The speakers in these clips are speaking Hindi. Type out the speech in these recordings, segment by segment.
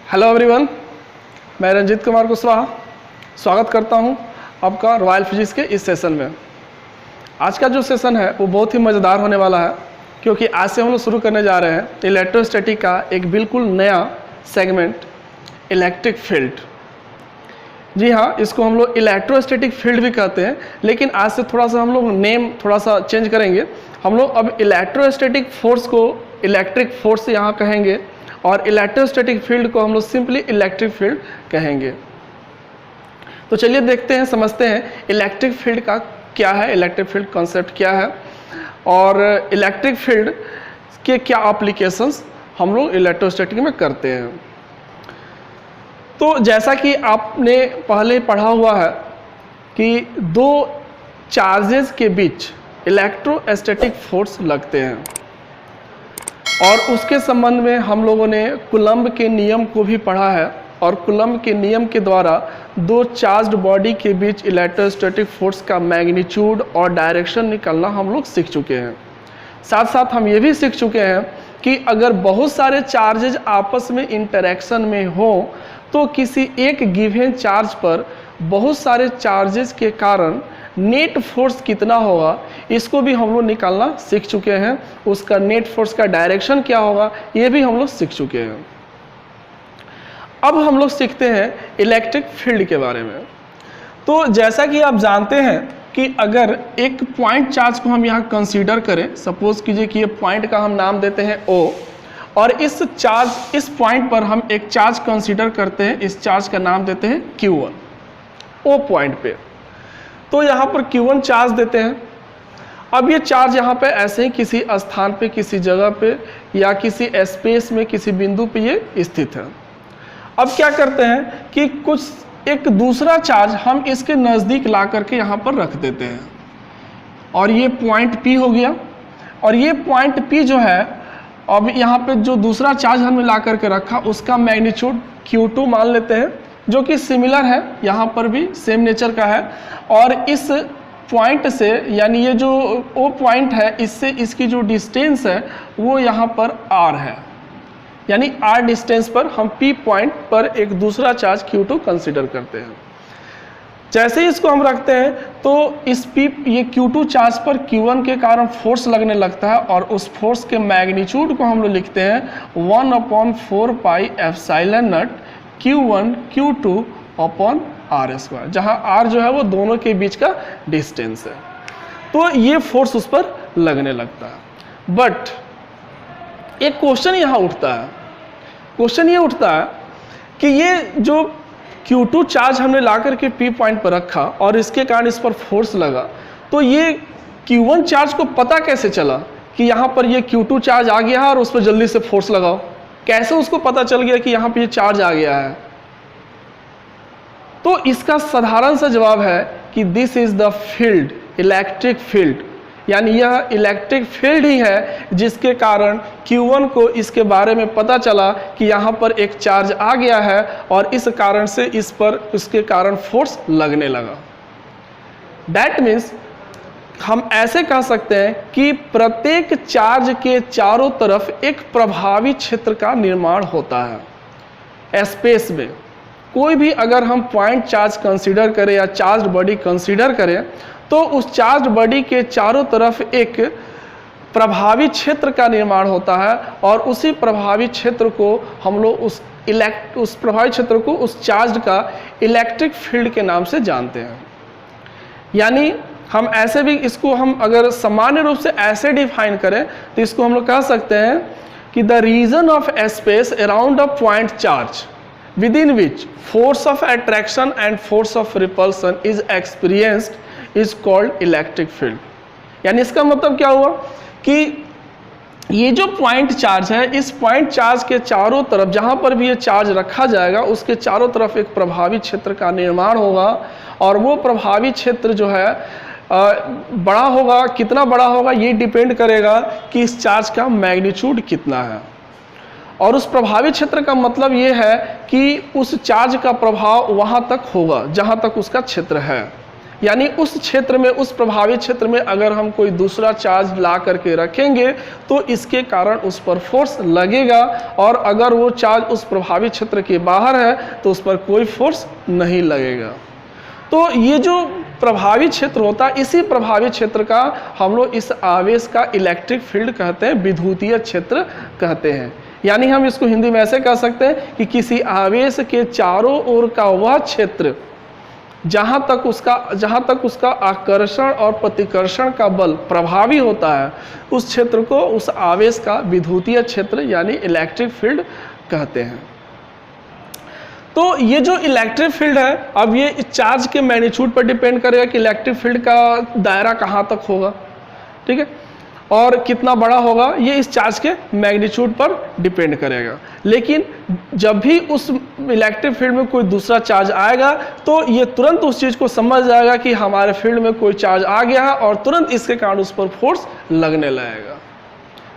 हेलो एवरीवन, मैं रंजीत कुमार कुशवाहा स्वागत करता हूं आपका रॉयल फिजिक्स के इस सेशन में। आज का जो सेशन है वो बहुत ही मज़ेदार होने वाला है, क्योंकि आज से हम लोग शुरू करने जा रहे हैं इलेक्ट्रोस्टैटिक का एक बिल्कुल नया सेगमेंट, इलेक्ट्रिक फील्ड। जी हाँ, इसको हम लोग इलेक्ट्रोस्टैटिक फील्ड भी कहते हैं, लेकिन आज से थोड़ा सा हम लोग नेम थोड़ा सा चेंज करेंगे। हम लोग अब इलेक्ट्रोस्टैटिक फोर्स को इलेक्ट्रिक फोर्स यहाँ कहेंगे और इलेक्ट्रोस्टैटिक फील्ड को हम लोग सिंपली इलेक्ट्रिक फील्ड कहेंगे। तो चलिए देखते हैं, समझते हैं इलेक्ट्रिक फील्ड का क्या है, इलेक्ट्रिक फील्ड कॉन्सेप्ट क्या है और इलेक्ट्रिक फील्ड के क्या एप्लीकेशंस हम लोग इलेक्ट्रोस्टैटिक में करते हैं। तो जैसा कि आपने पहले पढ़ा हुआ है कि दो चार्जेस के बीच इलेक्ट्रोस्टैटिक फोर्स लगते हैं और उसके संबंध में हम लोगों ने कूलम्ब के नियम को भी पढ़ा है और कूलम्ब के नियम के द्वारा दो चार्ज्ड बॉडी के बीच इलेक्ट्रोस्टैटिक फोर्स का मैग्नीट्यूड और डायरेक्शन निकालना हम लोग सीख चुके हैं। साथ साथ हम ये भी सीख चुके हैं कि अगर बहुत सारे चार्जेज आपस में इंटरेक्शन में हो तो किसी एक गिवन चार्ज पर बहुत सारे चार्जेस के कारण नेट फोर्स कितना होगा, इसको भी हम लोग निकालना सीख चुके हैं। उसका नेट फोर्स का डायरेक्शन क्या होगा, ये भी हम लोग सीख चुके हैं। अब हम लोग सीखते हैं इलेक्ट्रिक फील्ड के बारे में। तो जैसा कि आप जानते हैं कि अगर एक पॉइंट चार्ज को हम यहाँ कंसीडर करें, सपोज कीजिए कि ये पॉइंट का हम नाम देते हैं O, और इस पॉइंट पर हम एक चार्ज कंसीडर करते हैं, इस चार्ज का नाम देते हैं Q1 O पॉइंट पे। तो यहाँ पर Q1 चार्ज देते हैं। अब ये चार्ज यहाँ पे ऐसे ही किसी स्थान पे, किसी जगह पे या किसी स्पेस में, किसी बिंदु पे ये स्थित है। अब क्या करते हैं कि कुछ एक दूसरा चार्ज हम इसके नज़दीक ला करके यहाँ पर रख देते हैं और ये पॉइंट P हो गया। और ये पॉइंट P जो है, अब यहाँ पे जो दूसरा चार्ज हमने ला करके रखा उसका मैग्नीट्यूड Q2 मान लेते हैं, जो कि सिमिलर है, यहाँ पर भी सेम नेचर का है। और इस पॉइंट से, यानी ये जो O पॉइंट है, इससे इसकी जो डिस्टेंस है वो यहाँ पर R है, यानी R डिस्टेंस पर हम P पॉइंट पर एक दूसरा चार्ज Q2 कंसीडर करते हैं। जैसे ही इसको हम रखते हैं तो ये Q2 चार्ज पर Q1 के कारण फोर्स लगने लगता है और उस फोर्स के मैग्नीट्यूड को हम लोग लिखते हैं 1/4 pi epsilon not Q1 Q2 upon R², जहाँ R जो है वो दोनों के बीच का डिस्टेंस है। तो ये फोर्स उस पर लगने लगता है। बट एक क्वेश्चन यहाँ उठता है, क्वेश्चन ये उठता है कि ये जो Q2 चार्ज हमने ला करके P पॉइंट पर रखा और इसके कारण इस पर फोर्स लगा, तो ये Q1 चार्ज को पता कैसे चला कि यहाँ पर ये Q2 चार्ज आ गया है और उस पर जल्दी से फोर्स लगाओ? कैसे उसको पता चल गया कि यहाँ पे ये चार्ज आ गया है? तो इसका साधारण सा जवाब है कि this is the field, electric field, यानी यह इलेक्ट्रिक फील्ड ही है जिसके कारण Q1 को इसके बारे में पता चला कि यहाँ पर एक चार्ज आ गया है और इस कारण से इस पर उसके कारण फोर्स लगने लगा। दैट मीन्स हम ऐसे कह सकते हैं कि प्रत्येक चार्ज के चारों तरफ एक प्रभावी क्षेत्र का निर्माण होता है। स्पेस में कोई भी अगर हम पॉइंट चार्ज कंसीडर करें या चार्ज बॉडी कंसीडर करें तो उस चार्ज बॉडी के चारों तरफ एक प्रभावी क्षेत्र का निर्माण होता है और उसी प्रभावी क्षेत्र को हम लोग उस प्रभावी क्षेत्र को उस चार्ज का इलेक्ट्रिक फील्ड के नाम से जानते हैं। यानी हम ऐसे भी इसको हम अगर सामान्य रूप से ऐसे डिफाइन करें तो इसको हम लोग कह सकते हैं कि the region of space around a point charge within which force of attraction and force of repulsion is experienced is called electric field। यानी इसका मतलब क्या हुआ कि ये जो पॉइंट चार्ज है, इस पॉइंट चार्ज के चारों तरफ जहाँ पर भी ये चार्ज रखा जाएगा उसके चारों तरफ एक प्रभावी क्षेत्र का निर्माण होगा और वो प्रभावी क्षेत्र जो है बड़ा होगा। कितना बड़ा होगा ये डिपेंड करेगा कि इस चार्ज का मैग्नीट्यूड कितना है। और उस प्रभावी क्षेत्र का मतलब ये है कि उस चार्ज का प्रभाव वहाँ तक होगा जहाँ तक उसका क्षेत्र है। यानी उस क्षेत्र में, उस प्रभावित क्षेत्र में अगर हम कोई दूसरा चार्ज ला करके रखेंगे तो इसके कारण उस पर फोर्स लगेगा, और अगर वो चार्ज उस प्रभावित क्षेत्र के बाहर है तो उस पर कोई फोर्स नहीं लगेगा। तो ये जो प्रभावित क्षेत्र होता है, इसी प्रभावित क्षेत्र का हम लोग इस आवेश का इलेक्ट्रिक फील्ड कहते हैं, विद्युतीय क्षेत्र कहते हैं। यानी हम इसको हिंदी में ऐसे कह सकते हैं कि किसी आवेश के चारों ओर का वह क्षेत्र जहाँ तक उसका आकर्षण और प्रतिकर्षण का बल प्रभावी होता है, उस क्षेत्र को, उस आवेश का विद्युतीय क्षेत्र यानी इलेक्ट्रिक फील्ड कहते हैं। तो ये जो इलेक्ट्रिक फील्ड है, अब ये चार्ज के मैग्नीट्यूड पर डिपेंड करेगा कि इलेक्ट्रिक फील्ड का दायरा कहाँ तक होगा, ठीक है, और कितना बड़ा होगा, ये इस चार्ज के मैग्नीट्यूड पर डिपेंड करेगा। लेकिन जब भी उस इलेक्ट्रिक फील्ड में कोई दूसरा चार्ज आएगा तो ये तुरंत उस चीज़ को समझ जाएगा कि हमारे फील्ड में कोई चार्ज आ गया है, और तुरंत इसके कारण उस पर फोर्स लगने लगेगा,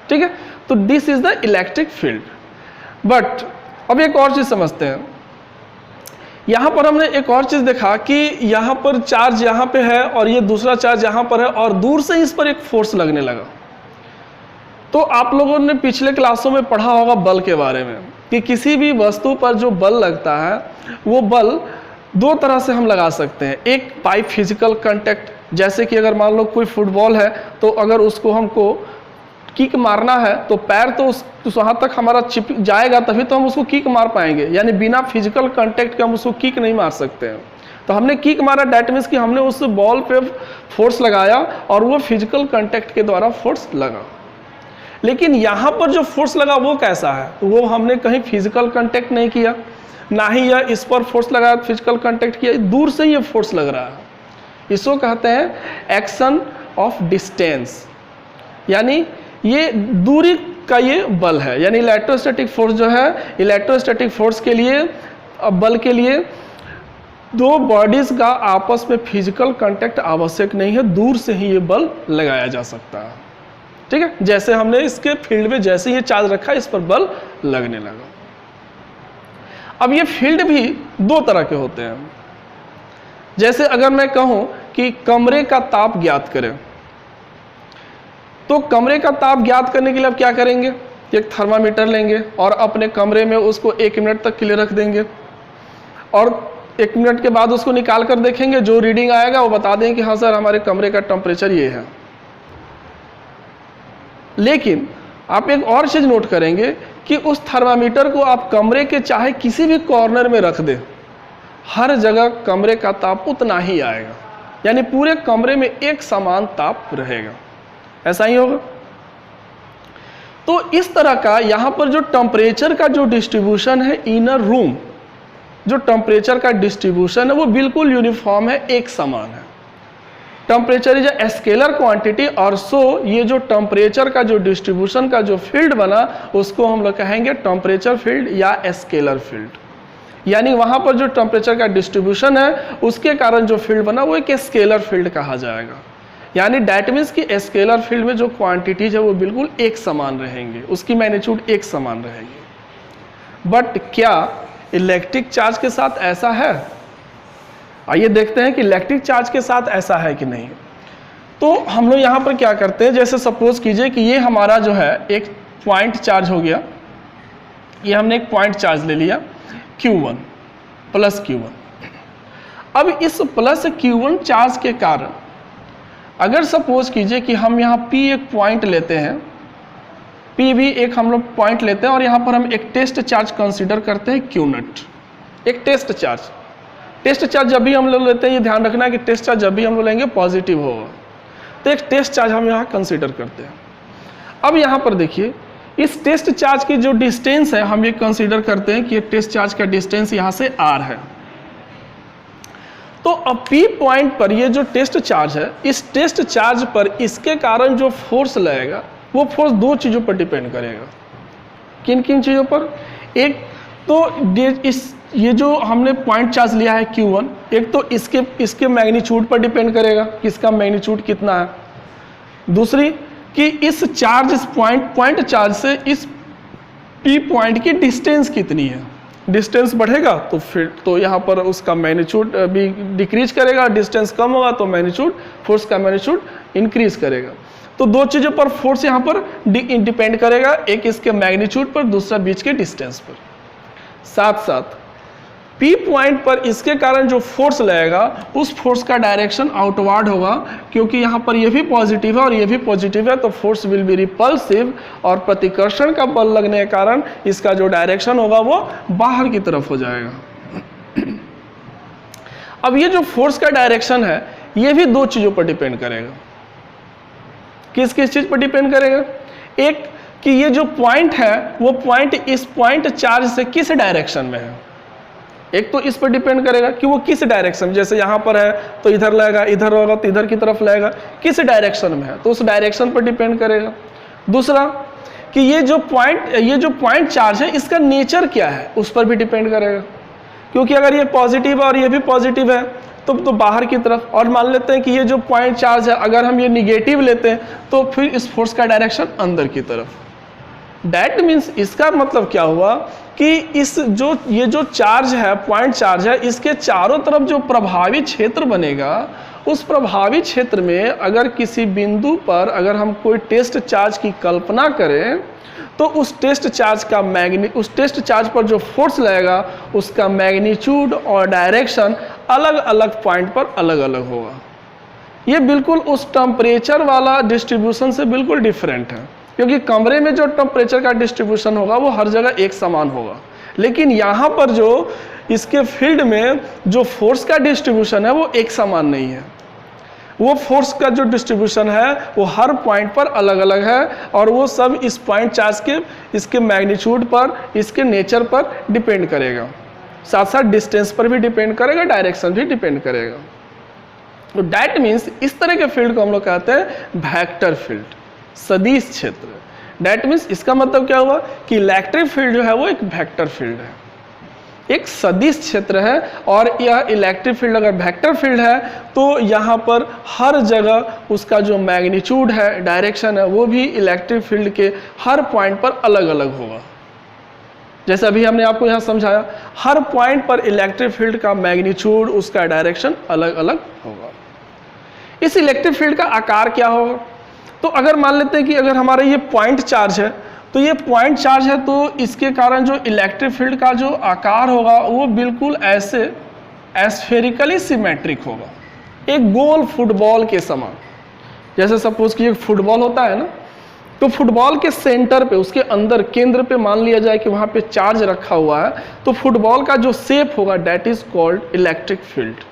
ठीक है। तो this is the electric field. But अब एक और चीज़ समझते हैं। यहाँ पर हमने एक और चीज़ देखा कि यहाँ पर चार्ज यहाँ पे है और ये दूसरा चार्ज यहाँ पर है, और दूर से इस पर एक फोर्स लगने लगा। तो आप लोगों ने पिछले क्लासों में पढ़ा होगा बल के बारे में कि किसी भी वस्तु पर जो बल लगता है वो बल दो तरह से हम लगा सकते हैं। एक बाय फिजिकल कांटेक्ट, जैसे कि अगर मान लो कोई फुटबॉल है तो अगर उसको हमको किक मारना है तो पैर तो वहाँ तक हमारा चिप जाएगा तभी तो हम उसको किक मार पाएंगे, यानी बिना फिजिकल कांटेक्ट के हम उसको किक नहीं मार सकते हैं। तो हमने किक मारा, डैट मीन्स कि हमने उस बॉल पे फोर्स लगाया और वो फिजिकल कांटेक्ट के द्वारा फोर्स लगा। लेकिन यहाँ पर जो फोर्स लगा वो कैसा है, वो हमने कहीं फिजिकल कांटेक्ट नहीं किया, ना ही यह इस पर फोर्स लगाया फिजिकल कांटेक्ट किया, दूर से ये फोर्स लग रहा है। इसको कहते हैं एक्शन ऑफ डिस्टेंस, यानी ये दूरी का ये बल है। यानी इलेक्ट्रोस्टैटिक फोर्स जो है, इलेक्ट्रोस्टैटिक फोर्स के लिए, बल के लिए दो बॉडीज का आपस में फिजिकल कांटेक्ट आवश्यक नहीं है, दूर से ही ये बल लगाया जा सकता है, ठीक है। जैसे हमने इसके फील्ड में जैसे ये चार्ज रखा इस पर बल लगने लगा। अब ये फील्ड भी दो तरह के होते हैं। जैसे अगर मैं कहूँ कि कमरे का ताप ज्ञात करें, तो कमरे का ताप ज्ञात करने के लिए आप क्या करेंगे, एक थर्मामीटर लेंगे और अपने कमरे में उसको 1 मिनट तक के लिए रख देंगे, और 1 मिनट के बाद उसको निकाल कर देखेंगे, जो रीडिंग आएगा वो बता देंगे कि हाँ सर हमारे कमरे का टेम्परेचर ये है। लेकिन आप एक और चीज़ नोट करेंगे कि उस थर्मामीटर को आप कमरे के चाहे किसी भी कॉर्नर में रख दें, हर जगह कमरे का ताप उतना ही आएगा, यानी पूरे कमरे में एक समान ताप रहेगा। ऐसा ही होगा। तो इस तरह का यहाँ पर जो टेम्परेचर का जो डिस्ट्रीब्यूशन है इनर रूम, जो टेम्परेचर का डिस्ट्रीब्यूशन है वो बिल्कुल यूनिफॉर्म है, एक समान है। Temperature is a scalar quantity, और सो ये जो टेम्परेचर का जो डिस्ट्रीब्यूशन का जो फील्ड बना उसको हम लोग कहेंगे टेम्परेचर फील्ड या स्केलर फील्ड। यानी वहाँ पर जो टेम्परेचर का डिस्ट्रीब्यूशन है उसके कारण जो फील्ड बना वो एक स्केलर फील्ड कहा जाएगा। यानी डैट मीन्स कि स्केलर फील्ड में जो क्वांटिटीज है वो बिल्कुल एक समान रहेंगे, उसकी मैग्नीट्यूड एक समान रहेगी। बट क्या इलेक्ट्रिक चार्ज के साथ ऐसा है? आइए देखते हैं कि इलेक्ट्रिक चार्ज के साथ ऐसा है कि नहीं। तो हम लोग यहाँ पर क्या करते हैं, जैसे सपोज कीजिए कि ये हमारा जो है एक पॉइंट चार्ज हो गया, ये हमने एक पॉइंट चार्ज ले लिया Q1 प्लस Q1। अब इस प्लस Q1 चार्ज के कारण अगर सपोज कीजिए कि हम यहाँ P एक पॉइंट लेते हैं, P भी एक हम लोग पॉइंट लेते हैं, और यहाँ पर हम एक टेस्ट चार्ज कंसीडर करते हैं Q0, एक टेस्ट चार्ज। टेस्ट चार्ज जब भी हम लोग लेते हैं, ये ध्यान रखना है कि टेस्ट चार्ज जब भी हम लोग लेंगे पॉजिटिव होगा, तो एक टेस्ट चार्ज हम यहाँ कंसीडर करते हैं। अब यहाँ पर देखिए इस टेस्ट चार्ज की जो डिस्टेंस है हम ये कंसीडर करते हैं कि ये टेस्ट चार्ज का डिस्टेंस यहाँ से R है। तो अब P पॉइंट पर ये जो टेस्ट चार्ज है, इस टेस्ट चार्ज पर इसके कारण जो फोर्स लगेगा वो फोर्स दो चीज़ों पर डिपेंड करेगा। किन किन चीज़ों पर? एक तो ये जो हमने पॉइंट चार्ज लिया है Q1, एक तो इसके मैग्नीट्यूड पर डिपेंड करेगा कि इसका मैग्नीट्यूड कितना है। दूसरी कि इस चार्ज, इस पॉइंट चार्ज से इस P पॉइंट की डिस्टेंस कितनी है, डिस्टेंस बढ़ेगा तो यहाँ पर उसका मैग्नीट्यूड भी डिक्रीज करेगा, डिस्टेंस कम होगा तो मैग्नीट्यूड, फोर्स का मैग्नीट्यूड इंक्रीज करेगा। तो दो चीज़ों पर फोर्स यहाँ पर डिपेंड करेगा, एक इसके मैग्नीट्यूड पर, दूसरा बीच के डिस्टेंस पर। साथ साथ P पॉइंट पर इसके कारण जो फोर्स लगेगा उस फोर्स का डायरेक्शन आउटवर्ड होगा, क्योंकि यहाँ पर ये भी पॉजिटिव है और ये भी पॉजिटिव है, तो फोर्स विल बी रिपल्सिव, और प्रतिकर्षण का बल लगने के कारण इसका जो डायरेक्शन होगा वो बाहर की तरफ हो जाएगा। अब ये जो फोर्स का डायरेक्शन है ये भी दो चीज़ों पर डिपेंड करेगा। किस किस चीज़ पर डिपेंड करेगा? एक कि ये जो पॉइंट है वो पॉइंट इस पॉइंट चार्ज से किस डायरेक्शन में है। एक तो इस पर डिपेंड करेगा कि वो किस डायरेक्शन, जैसे यहाँ पर है तो इधर लगेगा, इधर होगा तो इधर की तरफ लगेगा, किस डायरेक्शन में है तो उस डायरेक्शन पर डिपेंड करेगा। दूसरा कि ये जो पॉइंट चार्ज है इसका नेचर क्या है उस पर भी डिपेंड करेगा, क्योंकि अगर ये पॉजिटिव है और ये भी पॉजिटिव है तो बाहर की तरफ, और मान लेते हैं कि ये जो पॉइंट चार्ज है अगर हम ये निगेटिव लेते हैं तो फिर इस फोर्स का डायरेक्शन अंदर की तरफ। डैट मीन्स इसका मतलब क्या हुआ कि ये जो चार्ज है, पॉइंट चार्ज है, इसके चारों तरफ जो प्रभावी क्षेत्र बनेगा उस प्रभावी क्षेत्र में अगर किसी बिंदु पर अगर हम कोई टेस्ट चार्ज की कल्पना करें तो उस टेस्ट चार्ज पर जो फोर्स लगेगा उसका मैग्नीट्यूड और डायरेक्शन अलग अलग पॉइंट पर अलग अलग होगा। ये बिल्कुल उस टेम्परेचर वाला डिस्ट्रीब्यूशन से बिल्कुल डिफरेंट है, क्योंकि कमरे में जो टेम्परेचर का डिस्ट्रीब्यूशन होगा वो हर जगह एक समान होगा, लेकिन यहाँ पर जो इसके फील्ड में जो फोर्स का डिस्ट्रीब्यूशन है वो एक समान नहीं है। वो फोर्स का जो डिस्ट्रीब्यूशन है वो हर पॉइंट पर अलग अलग है, और वो सब इस पॉइंट चार्ज के इसके मैग्नीट्यूड पर, इसके नेचर पर डिपेंड करेगा। साथ साथ डिस्टेंस पर भी डिपेंड करेगा, डायरेक्शन भी डिपेंड करेगा। तो डैट मीन्स इस तरह के फील्ड को हम लोग कहते हैं वेक्टर फील्ड, सदिश क्षेत्र। डैट मीन्स इसका मतलब क्या हुआ कि इलेक्ट्रिक फील्ड जो है वो एक वेक्टर फील्ड है, एक सदिश क्षेत्र है, और यह इलेक्ट्रिक फील्ड अगर वेक्टर फील्ड है तो यहाँ पर हर जगह उसका जो मैग्नीट्यूड है, डायरेक्शन है, वो भी इलेक्ट्रिक फील्ड के हर पॉइंट पर अलग अलग होगा। जैसे अभी हमने आपको यहाँ समझाया, हर पॉइंट पर इलेक्ट्रिक फील्ड का मैग्नीट्यूड, उसका डायरेक्शन अलग अलग होगा। इस इलेक्ट्रिक फील्ड का आकार क्या होगा? तो अगर मान लेते हैं कि अगर हमारा ये पॉइंट चार्ज है, तो ये पॉइंट चार्ज है तो इसके कारण जो इलेक्ट्रिक फील्ड का जो आकार होगा वो बिल्कुल ऐसे एस्फेरिकली सिमेट्रिक होगा, एक गोल फुटबॉल के समान। जैसे सपोज कि एक फुटबॉल होता है ना, तो फुटबॉल के सेंटर पे, उसके अंदर केंद्र पे मान लिया जाए कि वहाँ पे चार्ज रखा हुआ है, तो फुटबॉल का जो शेप होगा that is called electric field.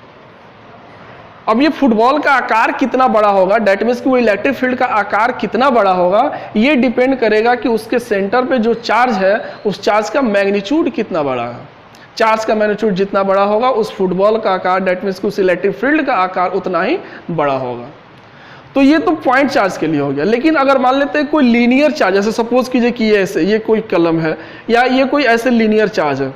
अब ये फुटबॉल का आकार कितना बड़ा होगा, डेट मीन्स कि वो इलेक्ट्रिक फील्ड का आकार कितना बड़ा होगा, ये डिपेंड करेगा कि उसके सेंटर पे जो चार्ज है उस चार्ज का मैग्नीट्यूड कितना बड़ा है। चार्ज का मैग्नीट्यूड जितना बड़ा होगा उस फुटबॉल का आकार, डेट मीन्स कि उस इलेक्ट्रिक फील्ड का आकार उतना ही बड़ा होगा। तो ये तो पॉइंट चार्ज के लिए हो गया। लेकिन अगर मान लेते हैं कोई लीनियर चार्ज, जैसे सपोज कीजिए कि ये कोई कलम है या ये कोई ऐसे लीनियर चार्ज है,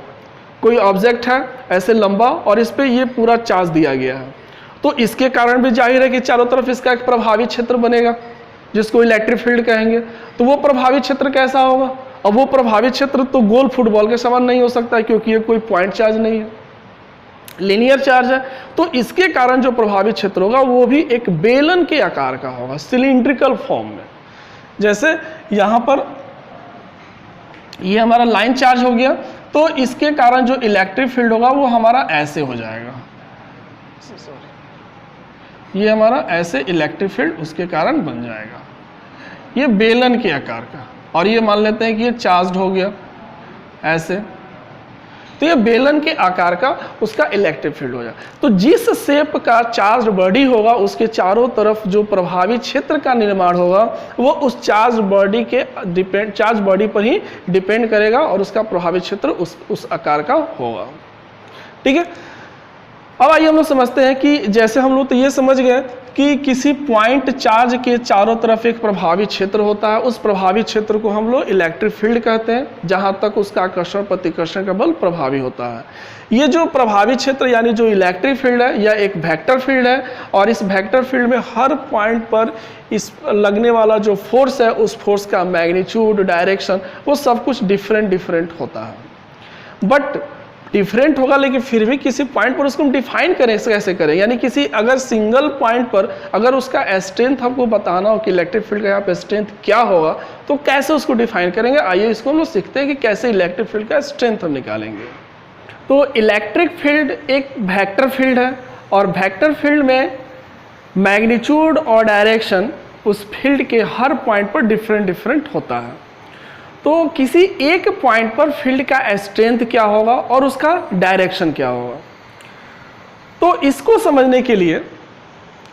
कोई ऑब्जेक्ट है ऐसे लंबा और इस पर ये पूरा चार्ज दिया गया है, तो इसके कारण भी जाहिर है कि चारों तरफ इसका एक प्रभावी क्षेत्र बनेगा जिसको इलेक्ट्रिक फील्ड कहेंगे। तो वो प्रभावी क्षेत्र कैसा होगा? अब वो प्रभावी क्षेत्र तो गोल फुटबॉल के समान नहीं हो सकता है, क्योंकि ये कोई पॉइंट चार्ज नहीं है, लीनियर चार्ज है। तो इसके कारण जो प्रभावी क्षेत्र होगा वो भी एक बेलन के आकार का होगा, सिलिंड्रिकल फॉर्म में। जैसे यहाँ पर ये हमारा लाइन चार्ज हो गया, तो इसके कारण जो इलेक्ट्रिक फील्ड होगा वो हमारा ऐसे हो जाएगा, ये हमारा ऐसे इलेक्ट्रिक फील्ड उसके कारण बन जाएगा, ये बेलन के आकार का। और ये मान लेते हैं कि ये चार्ज्ड हो गया ऐसे, तो ये बेलन के आकार का उसका इलेक्ट्रिक फील्ड हो जाए। तो जिस शेप का चार्ज बॉडी होगा उसके चारों तरफ जो प्रभावी क्षेत्र का निर्माण होगा वो उस चार्ज बॉडी पर ही डिपेंड करेगा और उसका प्रभावी क्षेत्र उस आकार का होगा। ठीक है, अब आइए हम लोग समझते हैं कि जैसे हम लोग तो ये समझ गए कि किसी पॉइंट चार्ज के चारों तरफ एक प्रभावी क्षेत्र होता है, उस प्रभावी क्षेत्र को हम लोग इलेक्ट्रिक फील्ड कहते हैं, जहां तक उसका आकर्षण प्रतिकर्षण का बल प्रभावी होता है। ये जो प्रभावी क्षेत्र यानी जो इलेक्ट्रिक फील्ड है यह एक वेक्टर फील्ड है, और इस वेक्टर फील्ड में हर पॉइंट पर इस लगने वाला जो फोर्स है उस फोर्स का मैग्नीट्यूड, डायरेक्शन, वो सब कुछ डिफरेंट होता है। बट डिफरेंट होगा, लेकिन फिर भी किसी पॉइंट पर उसको हम डिफाइन करें, कैसे करें, यानी किसी अगर सिंगल पॉइंट पर अगर उसका स्ट्रेंथ हमको बताना हो कि इलेक्ट्रिक फील्ड का यहाँ पे स्ट्रेंथ क्या होगा, तो कैसे उसको डिफाइन करेंगे। आइए इसको हम लोग सीखते हैं कि कैसे इलेक्ट्रिक फील्ड का स्ट्रेंथ हम निकालेंगे। तो इलेक्ट्रिक फील्ड एक वेक्टर फील्ड है, और वेक्टर फील्ड में मैग्नीट्यूड और डायरेक्शन उस फील्ड के हर पॉइंट पर डिफरेंट होता है। तो किसी एक पॉइंट पर फील्ड का स्ट्रेंथ क्या होगा और उसका डायरेक्शन क्या होगा। तो इसको समझने के लिए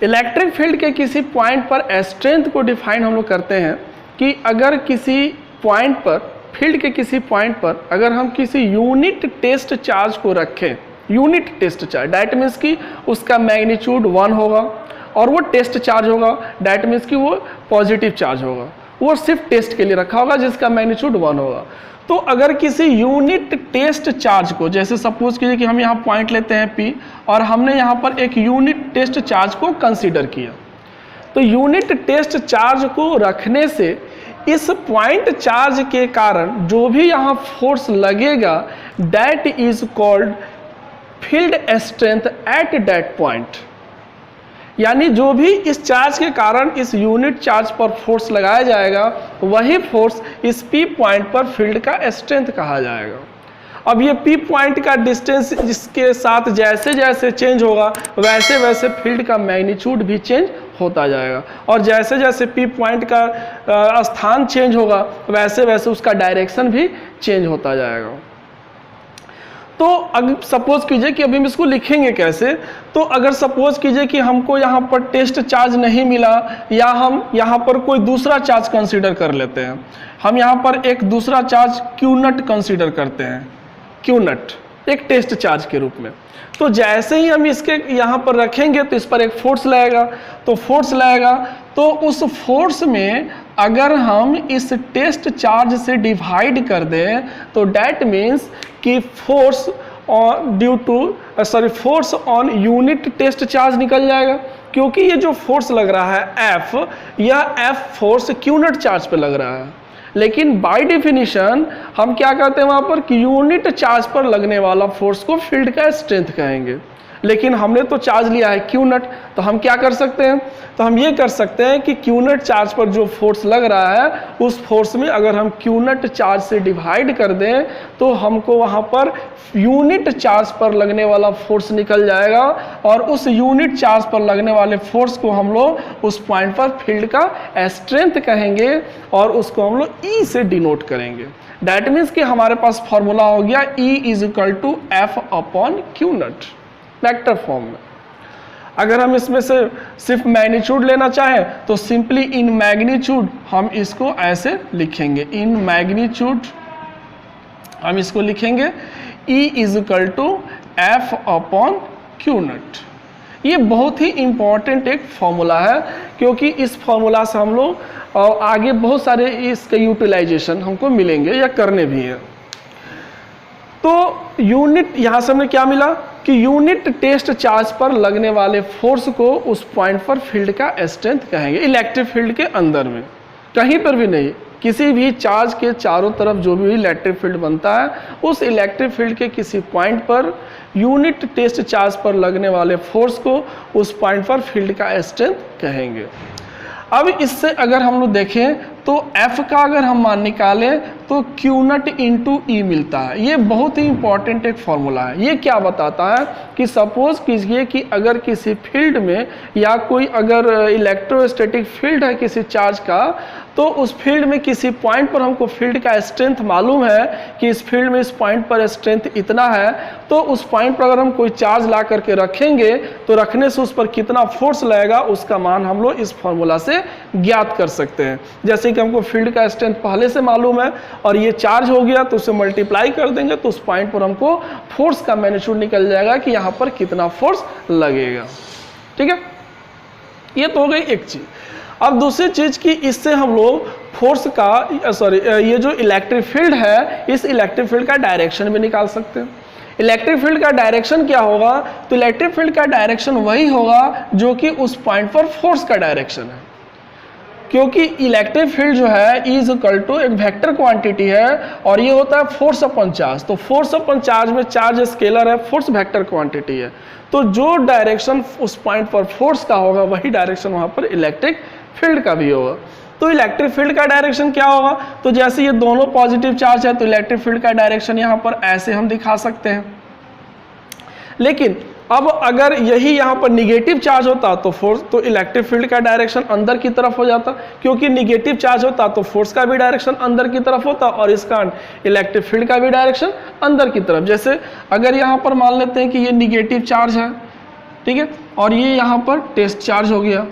इलेक्ट्रिक फील्ड के किसी पॉइंट पर स्ट्रेंथ को डिफाइन हम लोग करते हैं कि अगर किसी पॉइंट पर, फील्ड के किसी पॉइंट पर अगर हम किसी यूनिट टेस्ट चार्ज को रखें, unit test charge, that means कि उसका मैग्नीट्यूड 1 होगा और वो टेस्ट चार्ज होगा, डैट मीन्स कि वो पॉजिटिव चार्ज होगा, वो सिर्फ टेस्ट के लिए रखा होगा जिसका मैग्नीट्यूड 1 होगा। तो अगर किसी यूनिट टेस्ट चार्ज को, जैसे सपोज कीजिए कि हम यहाँ पॉइंट लेते हैं P और हमने यहाँ पर एक यूनिट टेस्ट चार्ज को कंसीडर किया, तो यूनिट टेस्ट चार्ज को रखने से इस पॉइंट चार्ज के कारण जो भी यहाँ फोर्स लगेगा that is called field strength at that point. यानी जो भी इस चार्ज के कारण इस यूनिट चार्ज पर फोर्स लगाया जाएगा वही फोर्स इस P पॉइंट पर फील्ड का स्ट्रेंथ कहा जाएगा। अब ये P पॉइंट का डिस्टेंस जिसके साथ जैसे जैसे चेंज होगा वैसे वैसे फील्ड का मैग्नीट्यूड भी चेंज होता जाएगा, और जैसे जैसे P पॉइंट का स्थान चेंज होगा वैसे वैसे उसका डायरेक्शन भी चेंज होता जाएगा। तो अगर सपोज कीजिए कि अभी हम इसको लिखेंगे कैसे, तो अगर सपोज कीजिए कि हमको यहाँ पर टेस्ट चार्ज नहीं मिला या हम यहाँ पर कोई दूसरा चार्ज कंसीडर कर लेते हैं, हम यहाँ पर एक दूसरा चार्ज क्यू नट कंसीडर करते हैं, क्यू नट एक टेस्ट चार्ज के रूप में। तो जैसे ही हम इसके यहाँ पर रखेंगे तो इस पर एक फोर्स लगेगा, तो फोर्स लगेगा तो उस फोर्स में अगर हम इस टेस्ट चार्ज से डिवाइड कर दें तो डैट मीन्स कि force due to force on unit test charge निकल जाएगा, क्योंकि ये जो फोर्स लग रहा है F, यह F फोर्स क्यू नट चार्ज पे लग रहा है। लेकिन बाय डेफिनेशन हम क्या कहते हैं वहाँ पर कि यूनिट चार्ज पर लगने वाला फोर्स को फील्ड का स्ट्रेंथ कहेंगे। लेकिन हमने तो चार्ज लिया है क्यू नट, तो हम क्या कर सकते हैं, तो हम ये कर सकते हैं कि क्यू नट चार्ज पर जो फोर्स लग रहा है उस फोर्स में अगर हम क्यू नट चार्ज से डिवाइड कर दें तो हमको वहाँ पर यूनिट चार्ज पर लगने वाला फोर्स निकल जाएगा, और उस यूनिट चार्ज पर लगने वाले फोर्स को हम लोग उस पॉइंट पर फील्ड का स्ट्रेंथ कहेंगे और उसको हम लोग E से डिनोट करेंगे। डैट मीन्स कि हमारे पास फॉर्मूला हो गया E is equal to F upon Q naught vector form में। अगर हम इसमें से सिर्फ मैग्नीट्यूड लेना चाहें तो सिंपली इन मैग्नीट्यूड हम इसको ऐसे लिखेंगे, इन मैग्नीट्यूड हम इसको लिखेंगे E is equal to F upon Q naught. ये बहुत ही इंपॉर्टेंट एक फॉर्मूला है, क्योंकि इस फॉर्मूला से हम लोग आगे बहुत सारे इसके यूटिलाइजेशन हमको मिलेंगे या करने भी हैं। तो यूनिट यहाँ से हमने क्या मिला कि यूनिट टेस्ट चार्ज पर लगने वाले फोर्स को उस पॉइंट पर फील्ड का स्ट्रेंथ कहेंगे, इलेक्ट्रिक फील्ड के अंदर में, कहीं पर भी नहीं, किसी भी चार्ज के चारों तरफ जो भी इलेक्ट्रिक फील्ड बनता है उस इलेक्ट्रिक फील्ड के किसी point per unit test charge पर लगने वाले फोर्स को उस पॉइंट पर फील्ड का स्ट्रेंथ कहेंगे। अब इससे अगर हम लोग देखें तो F का अगर हम मान निकालें तो क्यू नट इंटू E मिलता है। ये बहुत ही इंपॉर्टेंट एक फॉर्मूला है। ये क्या बताता है कि सपोज कीजिए कि अगर किसी फील्ड में या कोई अगर इलेक्ट्रोस्टैटिक फील्ड है किसी चार्ज का, तो उस फील्ड में किसी पॉइंट पर हमको फील्ड का स्ट्रेंथ मालूम है कि इस फील्ड में इस पॉइंट पर स्ट्रेंथ इतना है, तो उस पॉइंट पर अगर हम कोई चार्ज ला करके रखेंगे तो रखने से उस पर कितना फोर्स लगेगा उसका मान हम लोग इस फॉर्मूला से ज्ञात कर सकते हैं। जैसे कि हमको फील्ड का स्ट्रेंथ पहले से मालूम है और ये चार्ज हो गया तो उसे मल्टीप्लाई कर देंगे तो उस पॉइंट पर हमको फोर्स का मैग्नीट्यूड निकल जाएगा कि यहाँ पर कितना फोर्स लगेगा। ठीक है, ये तो हो गई एक चीज। अब दूसरी चीज की इससे हम लोग फोर्स का ये जो इलेक्ट्रिक फील्ड है इस इलेक्ट्रिक फील्ड का डायरेक्शन भी निकाल सकते हैं। इलेक्ट्रिक फील्ड का डायरेक्शन क्या होगा, तो इलेक्ट्रिक फील्ड का डायरेक्शन वही होगा जो कि उस पॉइंट पर फोर्स का डायरेक्शन है। क्योंकि इलेक्ट्रिक फील्ड जो है इज इक्वल टू एक वेक्टर क्वांटिटी है और ये होता है फोर्स अपॉन चार्ज। तो फोर्स अपॉन चार्ज में चार्ज स्केलर है, फोर्स वेक्टर क्वांटिटी है। तो जो डायरेक्शन उस पॉइंट पर फोर्स का होगा वही डायरेक्शन वहाँ पर इलेक्ट्रिक फील्ड का भी होगा। तो इलेक्ट्रिक फील्ड का डायरेक्शन क्या होगा? तो जैसे ये दोनों पॉजिटिव चार्ज है तो इलेक्ट्रिक फील्ड का डायरेक्शन यहाँ पर ऐसे हम दिखा सकते हैं। लेकिन अब अगर यही यहाँ पर निगेटिव चार्ज होता तो फोर्स, तो इलेक्ट्रिक फील्ड का डायरेक्शन अंदर की तरफ हो जाता, क्योंकि निगेटिव चार्ज होता तो फोर्स का भी डायरेक्शन अंदर की तरफ होता और इसका इलेक्ट्रिक फील्ड का भी डायरेक्शन अंदर की तरफ। जैसे अगर यहाँ पर मान लेते हैं कि ये निगेटिव चार्ज है, ठीक है, और ये यहाँ पर टेस्ट चार्ज हो गया,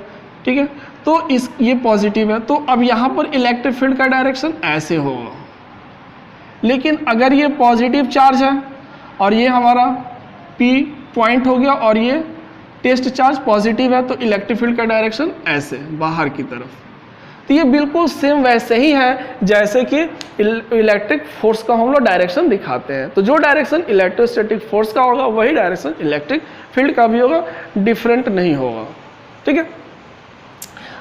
ठीक है, तो ये पॉजिटिव है, तो अब यहाँ पर इलेक्ट्रिक फील्ड का डायरेक्शन ऐसे होगा। लेकिन अगर ये पॉजिटिव चार्ज है और ये हमारा P पॉइंट हो गया और ये टेस्ट चार्ज पॉजिटिव है, तो इलेक्ट्रिक फील्ड का डायरेक्शन ऐसे बाहर की तरफ। तो ये बिल्कुल सेम वैसे ही है जैसे कि इलेक्ट्रिक फोर्स का हम लोग डायरेक्शन दिखाते हैं। तो जो डायरेक्शन इलेक्ट्रोस्टैटिक फोर्स का होगा वही डायरेक्शन इलेक्ट्रिक फील्ड का भी होगा, डिफरेंट नहीं होगा, ठीक है।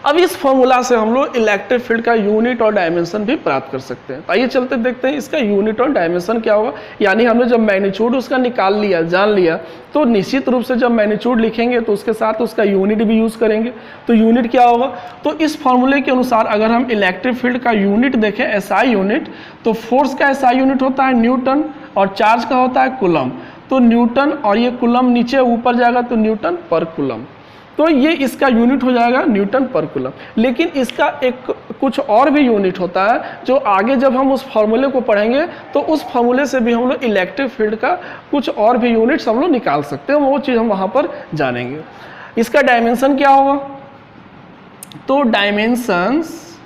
अब इस फॉर्मूला से हम लोग इलेक्ट्रिक फील्ड का यूनिट और डायमेंशन भी प्राप्त कर सकते हैं। आइए चलते देखते हैं इसका यूनिट और डायमेंशन क्या होगा। यानी हमने जब मैग्नीट्यूड उसका निकाल लिया, जान लिया, तो निश्चित रूप से जब मैग्नीट्यूड लिखेंगे तो उसके साथ उसका यूनिट भी यूज़ करेंगे। तो यूनिट क्या होगा? तो इस फॉर्मूले के अनुसार अगर हम इलेक्ट्रिक फील्ड का यूनिट देखें, एसआई यूनिट, तो फोर्स का एसआई यूनिट होता है न्यूटन और चार्ज का होता है कूलम। तो न्यूटन और ये कूलम नीचे ऊपर जाएगा तो न्यूटन पर कूलम, तो ये इसका यूनिट हो जाएगा न्यूटन पर कूलम। लेकिन इसका एक कुछ और भी यूनिट होता है जो आगे जब हम उस फॉर्मूले को पढ़ेंगे तो उस फॉर्मूले से भी हम लोग इलेक्ट्रिक फील्ड का कुछ और भी यूनिट्स हम लोग निकाल सकते हैं, वो चीज़ हम वहाँ पर जानेंगे। इसका डायमेंशन क्या होगा? तो डायमेंशंस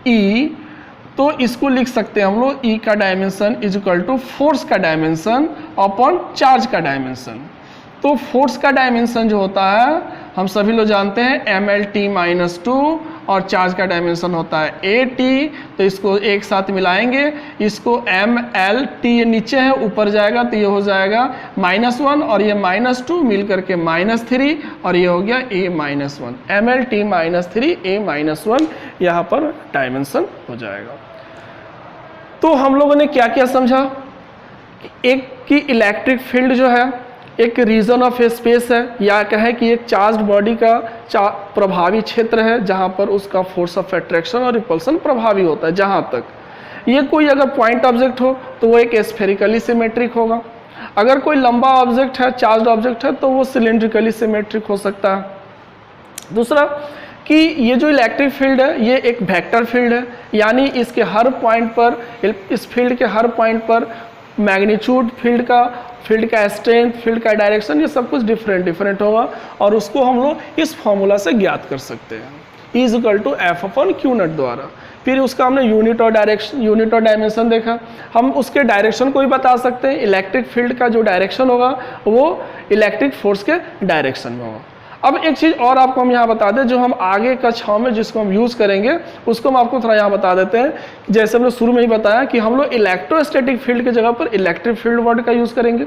E, तो इसको लिख सकते हैं हम लोग E का dimension is equal to force का डायमेंशन अपॉन चार्ज का डायमेंशन। तो फोर्स का डायमेंशन जो होता है हम सभी लोग जानते हैं mlt-2 और चार्ज का डायमेंशन होता है at। तो इसको एक साथ मिलाएंगे, इसको mlt ये नीचे है ऊपर जाएगा तो ये हो जाएगा -1 और ये -2 मिल करके -3 और ये हो गया a-1, mlt-3 a-1 यहाँ पर डायमेंशन हो जाएगा। तो हम लोगों ने क्या क्या समझा? एक कि इलेक्ट्रिक फील्ड जो है एक रीजन ऑफ स्पेस है, या कहे कि एक चार्ज्ड बॉडी का प्रभावी क्षेत्र है जहाँ पर उसका फोर्स ऑफ अट्रैक्शन और रिपल्सन प्रभावी होता है। जहाँ तक ये कोई अगर पॉइंट ऑब्जेक्ट हो तो वो एक स्फेरिकली सिमेट्रिक होगा, अगर कोई लंबा ऑब्जेक्ट है, चार्ज्ड ऑब्जेक्ट है, तो वो सिलेंड्रिकली सिमेट्रिक हो सकता है। दूसरा कि ये जो इलेक्ट्रिक फील्ड है ये एक वेक्टर फील्ड है, यानी इसके हर पॉइंट पर, इस फील्ड के हर पॉइंट पर मैग्नीट्यूड फील्ड का स्ट्रेंथ, फील्ड का डायरेक्शन, ये सब कुछ डिफरेंट होगा और उसको हम लोग इस फॉर्मूला से ज्ञात कर सकते हैं, is equal to F upon Q naught द्वारा। फिर उसका हमने यूनिट और डायमेंशन देखा। हम उसके डायरेक्शन को भी बता सकते हैं, इलेक्ट्रिक फील्ड का जो डायरेक्शन होगा वो इलेक्ट्रिक फोर्स के डायरेक्शन में होगा। अब एक चीज़ और आपको हम यहाँ बता दें, जो हम आगे कक्षाओं में जिसको हम यूज़ करेंगे उसको हम आपको थोड़ा यहाँ बता देते हैं। जैसे हमने शुरू में ही बताया कि हम लोग इलेक्ट्रोस्टैटिक फील्ड की जगह पर इलेक्ट्रिक फील्ड वर्ड का यूज़ करेंगे,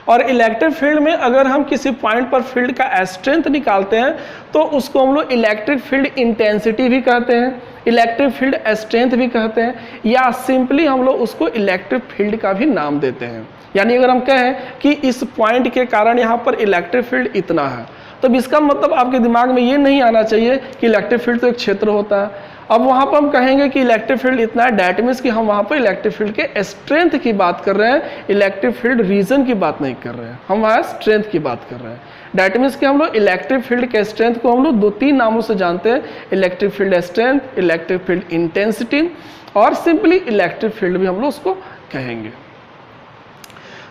और इलेक्ट्रिक फील्ड में अगर हम किसी पॉइंट पर फील्ड का स्ट्रेंथ निकालते हैं तो उसको हम लोग इलेक्ट्रिक फील्ड इंटेंसिटी भी कहते हैं, इलेक्ट्रिक फील्ड स्ट्रेंथ भी कहते हैं, या सिंपली हम लोग उसको इलेक्ट्रिक फील्ड का भी नाम देते हैं। यानी अगर हम कहें कि इस पॉइंट के कारण यहाँ पर इलेक्ट्रिक फील्ड इतना है, तब इसका मतलब आपके दिमाग में ये नहीं आना चाहिए कि इलेक्ट्रिक फील्ड तो एक क्षेत्र होता है। अब वहाँ पर हम कहेंगे कि इलेक्ट्रिक फील्ड इतना है, डैट मीन्स कि हम वहाँ पर इलेक्ट्रिक फील्ड के स्ट्रेंथ की बात कर रहे हैं, इलेक्ट्रिक फील्ड रीजन की बात नहीं कर रहे हैं, हम वहाँ स्ट्रेंथ की बात कर रहे हैं। डैट मीन्स कि हम लोग इलेक्ट्रिक फील्ड के स्ट्रेंथ को हम लोग 2-3 नामों से जानते हैं, electric field strength, electric field intensity, और सिंपली इलेक्ट्रिक फील्ड भी हम लोग उसको कहेंगे।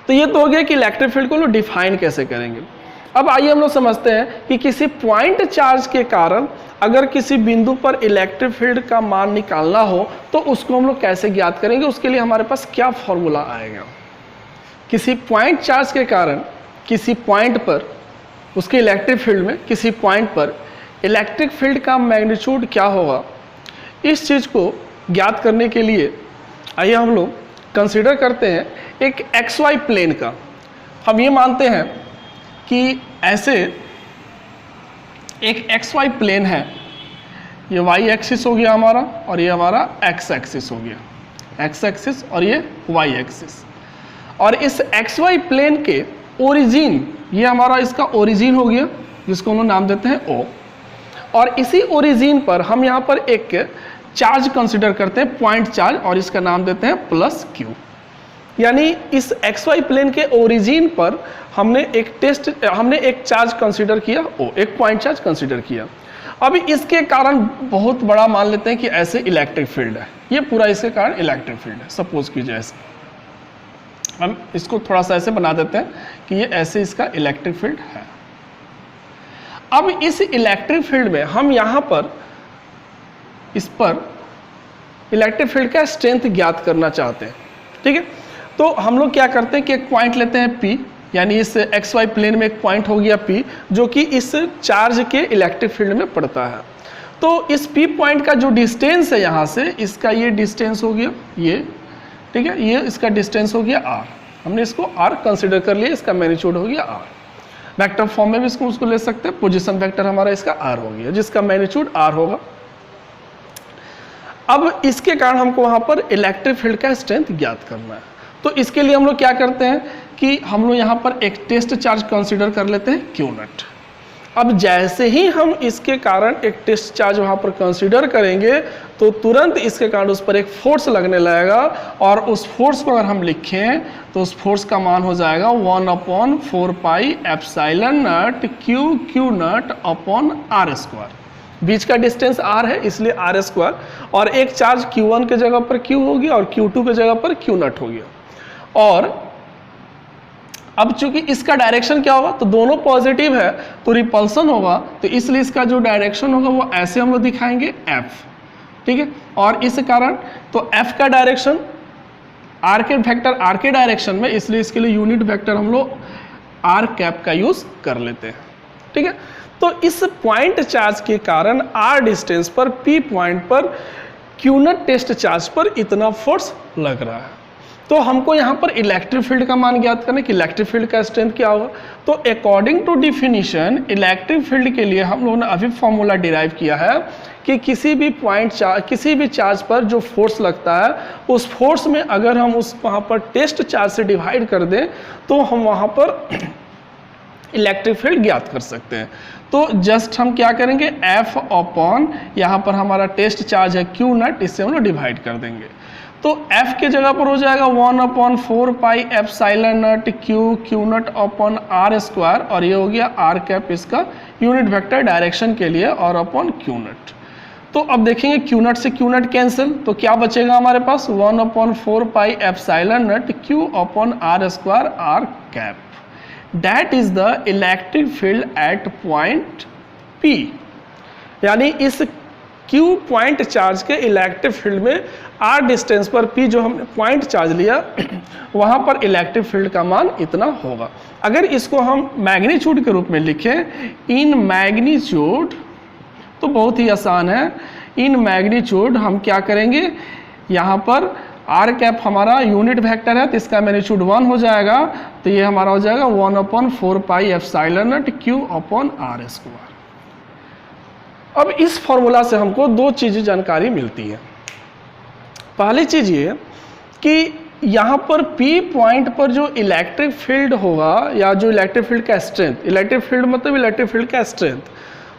तो ये तो हो गया कि इलेक्ट्रिक फील्ड को हम लोग डिफाइन कैसे करेंगे। अब आइए हम लोग समझते हैं कि किसी पॉइंट चार्ज के कारण अगर किसी बिंदु पर इलेक्ट्रिक फील्ड का मान निकालना हो तो उसको हम लोग कैसे ज्ञात करेंगे, उसके लिए हमारे पास क्या फॉर्मूला आएगा। किसी पॉइंट चार्ज के कारण किसी पॉइंट पर उसके इलेक्ट्रिक फील्ड में किसी पॉइंट पर इलेक्ट्रिक फील्ड का मैग्नीट्यूड क्या होगा, इस चीज़ को ज्ञात करने के लिए आइए हम लोग कंसीडर करते हैं एक XY प्लेन का। हम ये मानते हैं कि ऐसे एक XY प्लेन है, ये वाई एक्सिस हो गया हमारा और ये हमारा एक्स एक्सिस हो गया, एक्स एक्सिस और ये वाई एक्सिस। और इस एक्स वाई प्लेन के ओरिजिन, ये हमारा इसका ओरिजिन हो गया जिसको हम लोग नाम देते हैं ओ। और इसी ओरिजिन पर हम यहाँ पर एक चार्ज कंसिडर करते हैं, पॉइंट चार्ज, और इसका नाम देते हैं प्लस क्यू। यानी इस एक्स वाई प्लेन के ओरिजिन पर हमने एक चार्ज कंसिडर किया ओ, एक पॉइंट चार्ज कंसिडर किया। अब इसके कारण बहुत बड़ा मान लेते हैं कि ऐसे इलेक्ट्रिक फील्ड है, ये पूरा इसके कारण इलेक्ट्रिक फील्ड है। सपोज कीजिए ऐसे, हम इसको थोड़ा सा ऐसे बना देते हैं कि ये ऐसे इसका इलेक्ट्रिक फील्ड है। अब इस इलेक्ट्रिक फील्ड में हम यहाँ पर इस पर इलेक्ट्रिक फील्ड का स्ट्रेंथ ज्ञात करना चाहते हैं, ठीक है। तो हम लोग क्या करते हैं कि एक पॉइंट लेते हैं P, यानी इस एक्स वाई प्लेन में एक पॉइंट हो गया P जो कि इस चार्ज के इलेक्ट्रिक फील्ड में पड़ता है। तो इस P पॉइंट का जो डिस्टेंस है यहाँ से, इसका ये डिस्टेंस हो गया ये, ठीक है, ये इसका डिस्टेंस हो गया R। हमने इसको R कंसिडर कर लिया, इसका मैग्नीट्यूड हो गया R। वेक्टर फॉर्म में भी उसको ले सकते हैं, पोजीशन वेक्टर हमारा इसका R हो गया जिसका मैग्नीट्यूड R होगा। अब इसके कारण हमको वहाँ पर इलेक्ट्रिक फील्ड का स्ट्रेंथ ज्ञात करना है। तो इसके लिए हम लोग क्या करते हैं कि हम लोग यहाँ पर एक टेस्ट चार्ज कंसिडर कर लेते हैं Q नट। अब जैसे ही हम इसके कारण एक टेस्ट चार्ज वहाँ पर कंसिडर करेंगे तो तुरंत इसके कारण उस पर एक फोर्स लगने लगेगा, और उस फोर्स को अगर हम लिखें तो उस फोर्स का मान हो जाएगा 1/4 pi epsilon naught Q naught upon R square. बीच का डिस्टेंस R है इसलिए R स्क्वायर, और एक चार्ज Q1 के जगह पर Q हो गया और Q2 के जगह पर Q नट हो गया। और अब चूंकि इसका डायरेक्शन क्या होगा, तो दोनों पॉजिटिव है तो रिपल्सन होगा, तो इसलिए इसका जो डायरेक्शन होगा वो ऐसे हम लोग दिखाएंगे F, ठीक है। और इस कारण तो F का डायरेक्शन R के वेक्टर R के डायरेक्शन में, इसलिए इसके लिए यूनिट वेक्टर हम लोग R कैप का यूज कर लेते हैं, ठीक है। तो इस पॉइंट चार्ज के कारण R डिस्टेंस पर P पॉइंट पर Q नट टेस्ट चार्ज पर इतना फोर्स लग रहा है। तो हमको यहाँ पर इलेक्ट्रिक फील्ड का मान ज्ञात करना है कि इलेक्ट्रिक फील्ड का स्ट्रेंथ क्या होगा। तो according to definition electric field के लिए हम लोगों ने अभी फॉर्मूला डिराइव किया है कि किसी भी चार्ज पर जो फोर्स लगता है उस फोर्स में अगर हम उस वहाँ पर टेस्ट चार्ज से डिवाइड कर दें तो हम वहाँ पर इलेक्ट्रिक फील्ड ज्ञात कर सकते हैं। तो जस्ट हम क्या करेंगे, F अपॉन यहाँ पर हमारा टेस्ट चार्ज है Q नट, इससे हम लोग डिवाइड कर देंगे। तो F के जगह पर हो जाएगा 1/4 pi epsilon naught Q naught upon R square, और ये हो गया R कैप इसका यूनिट वेक्टर डायरेक्शन के लिए, और अपॉन Q नट। तो अब देखेंगे Q नट से Q नट कैंसिल, तो क्या बचेगा हमारे पास 1/4 pi epsilon naught Q upon R square R cap. That is the electric field at point P। यानी इस Q पॉइंट चार्ज के इलेक्ट्रिक फील्ड में R डिस्टेंस पर P जो हमने पॉइंट चार्ज लिया वहाँ पर इलेक्ट्रिक फील्ड का मान इतना होगा। अगर इसको हम मैग्नीट्यूड के रूप में लिखें इन मैग्नीट्यूड, तो बहुत ही आसान है। इन मैग्नीट्यूड हम क्या करेंगे, यहाँ पर R कैप हमारा यूनिट वेक्टर है तो इसका मैग्नीट्यूड 1 हो जाएगा, तो ये हमारा हो जाएगा 1/4 pi epsilon naught Q upon R square. अब इस फॉर्मूला से हमको दो चीज़ें जानकारी मिलती है। पहली चीज़ ये कि यहाँ पर P पॉइंट पर जो इलेक्ट्रिक फील्ड होगा या जो इलेक्ट्रिक फील्ड का स्ट्रेंथ, इलेक्ट्रिक फील्ड मतलब इलेक्ट्रिक फील्ड का स्ट्रेंथ,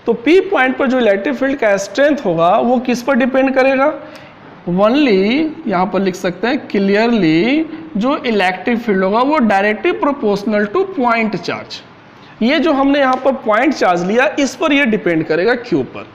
तो P पॉइंट पर जो इलेक्ट्रिक फील्ड का स्ट्रेंथ होगा वो किस पर डिपेंड करेगा, ओनली यहाँ पर लिख सकते हैं क्लियरली जो इलेक्ट्रिक फील्ड होगा वो directly proportional two point charge. ये जो हमने यहाँ पर पॉइंट चार्ज लिया इस पर ये डिपेंड करेगा Q पर।